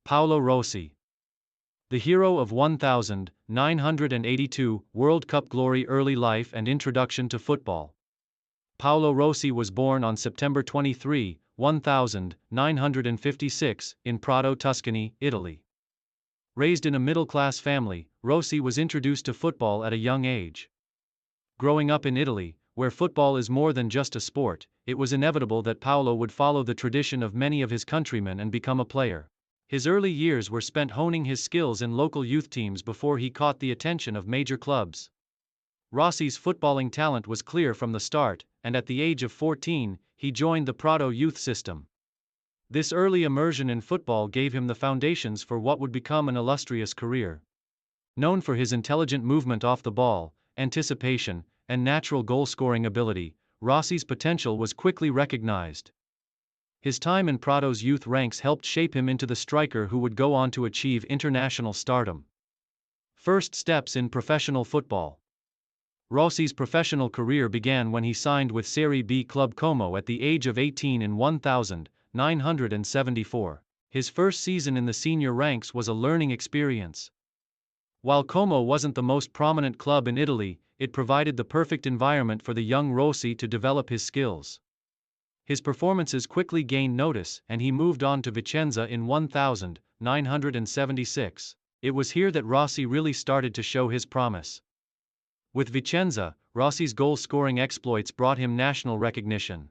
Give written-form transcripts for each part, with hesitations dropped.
Paolo Rossi. The hero of 1982 World Cup glory. Early life and introduction to football. Paolo Rossi was born on September 23, 1956, in Prato, Tuscany, Italy. Raised in a middle-class family, Rossi was introduced to football at a young age. Growing up in Italy, where football is more than just a sport, it was inevitable that Paolo would follow the tradition of many of his countrymen and become a player. His early years were spent honing his skills in local youth teams before he caught the attention of major clubs. Rossi's footballing talent was clear from the start, and at the age of 14, he joined the Prato youth system. This early immersion in football gave him the foundations for what would become an illustrious career. Known for his intelligent movement off the ball, anticipation, and natural goal-scoring ability, Rossi's potential was quickly recognized. His time in Prato's youth ranks helped shape him into the striker who would go on to achieve international stardom. First steps in professional football. Rossi's professional career began when he signed with Serie B club Como at the age of 18 in 1974. His first season in the senior ranks was a learning experience. While Como wasn't the most prominent club in Italy, it provided the perfect environment for the young Rossi to develop his skills. His performances quickly gained notice, and he moved on to Vicenza in 1976. It was here that Rossi really started to show his promise. With Vicenza, Rossi's goal-scoring exploits brought him national recognition.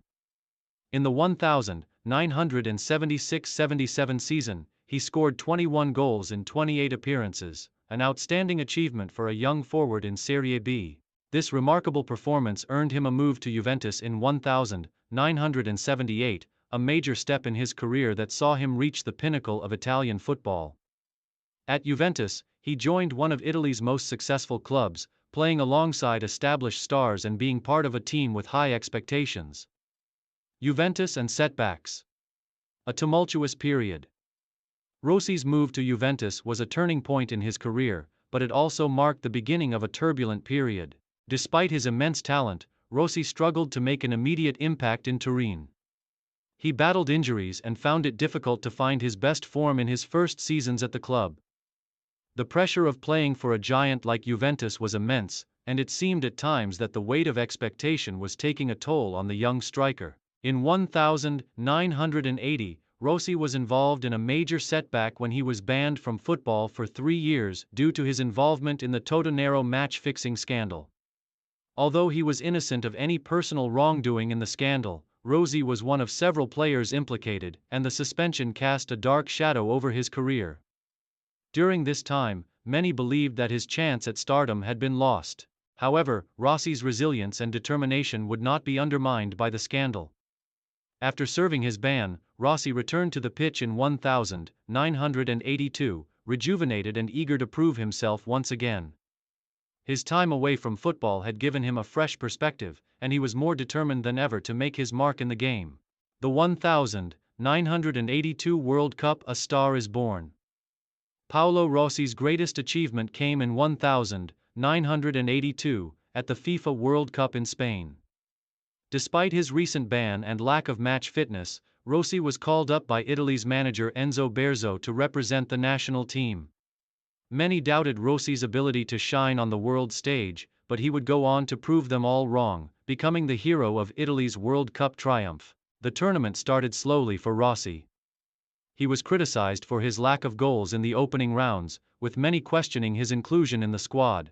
In the 1976-77 season, he scored 21 goals in 28 appearances, an outstanding achievement for a young forward in Serie B. This remarkable performance earned him a move to Juventus in 1978, a major step in his career that saw him reach the pinnacle of Italian football. At Juventus, he joined one of Italy's most successful clubs, playing alongside established stars and being part of a team with high expectations. Juventus and setbacks. A tumultuous period. Rossi's move to Juventus was a turning point in his career, but it also marked the beginning of a turbulent period. Despite his immense talent, Rossi struggled to make an immediate impact in Turin. He battled injuries and found it difficult to find his best form in his first seasons at the club. The pressure of playing for a giant like Juventus was immense, and it seemed at times that the weight of expectation was taking a toll on the young striker. In 1980, Rossi was involved in a major setback when he was banned from football for 3 years due to his involvement in the Totonero match-fixing scandal. Although he was innocent of any personal wrongdoing in the scandal, Rossi was one of several players implicated, and the suspension cast a dark shadow over his career. During this time, many believed that his chance at stardom had been lost. However, Rossi's resilience and determination would not be undermined by the scandal. After serving his ban, Rossi returned to the pitch in 1982, rejuvenated and eager to prove himself once again. His time away from football had given him a fresh perspective, and he was more determined than ever to make his mark in the game. The 1982 World Cup. A star is born. Paolo Rossi's greatest achievement came in 1982, at the FIFA World Cup in Spain. Despite his recent ban and lack of match fitness, Rossi was called up by Italy's manager Enzo Bearzot to represent the national team. Many doubted Rossi's ability to shine on the world stage, but he would go on to prove them all wrong, becoming the hero of Italy's World Cup triumph. The tournament started slowly for Rossi. He was criticized for his lack of goals in the opening rounds, with many questioning his inclusion in the squad.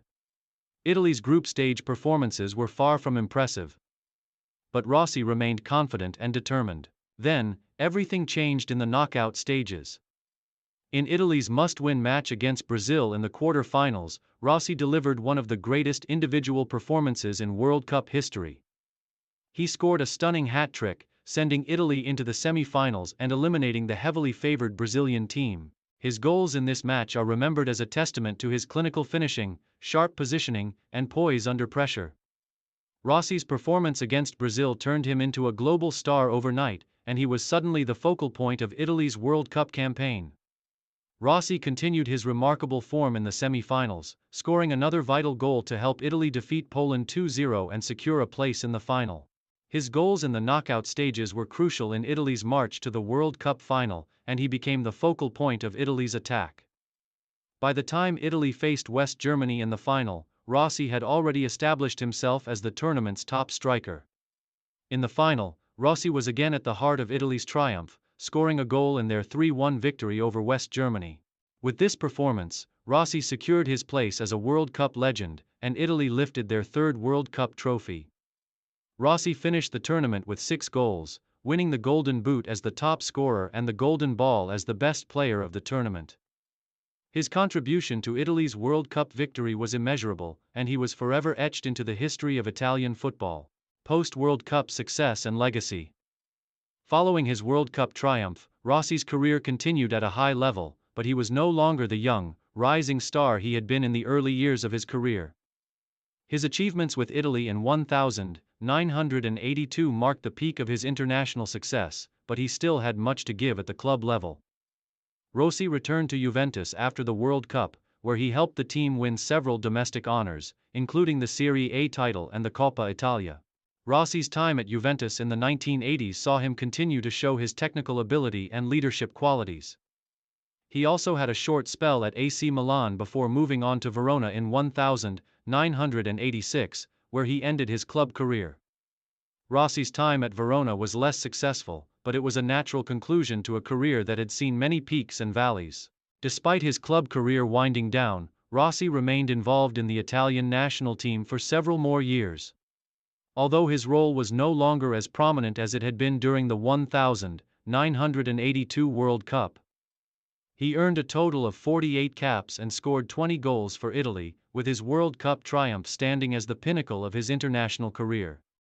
Italy's group stage performances were far from impressive. But Rossi remained confident and determined. Then, everything changed in the knockout stages. In Italy's must-win match against Brazil in the quarter-finals, Rossi delivered one of the greatest individual performances in World Cup history. He scored a stunning hat-trick, sending Italy into the semi-finals and eliminating the heavily favored Brazilian team. His goals in this match are remembered as a testament to his clinical finishing, sharp positioning, and poise under pressure. Rossi's performance against Brazil turned him into a global star overnight, and he was suddenly the focal point of Italy's World Cup campaign. Rossi continued his remarkable form in the semi-finals, scoring another vital goal to help Italy defeat Poland 2-0 and secure a place in the final. His goals in the knockout stages were crucial in Italy's march to the World Cup final, and he became the focal point of Italy's attack. By the time Italy faced West Germany in the final, Rossi had already established himself as the tournament's top striker. In the final, Rossi was again at the heart of Italy's triumph, scoring a goal in their 3-1 victory over West Germany. With this performance, Rossi secured his place as a World Cup legend, and Italy lifted their third World Cup trophy. Rossi finished the tournament with 6 goals, winning the Golden Boot as the top scorer and the Golden Ball as the best player of the tournament. His contribution to Italy's World Cup victory was immeasurable, and he was forever etched into the history of Italian football. Post-World Cup success and legacy. Following his World Cup triumph, Rossi's career continued at a high level, but he was no longer the young, rising star he had been in the early years of his career. His achievements with Italy in 1982 marked the peak of his international success, but he still had much to give at the club level. Rossi returned to Juventus after the World Cup, where he helped the team win several domestic honors, including the Serie A title and the Coppa Italia. Rossi's time at Juventus in the 1980s saw him continue to show his technical ability and leadership qualities. He also had a short spell at AC Milan before moving on to Verona in 1986, where he ended his club career. Rossi's time at Verona was less successful, but it was a natural conclusion to a career that had seen many peaks and valleys. Despite his club career winding down, Rossi remained involved in the Italian national team for several more years. Although his role was no longer as prominent as it had been during the 1982 World Cup, he earned a total of 48 caps and scored 20 goals for Italy, with his World Cup triumph standing as the pinnacle of his international career.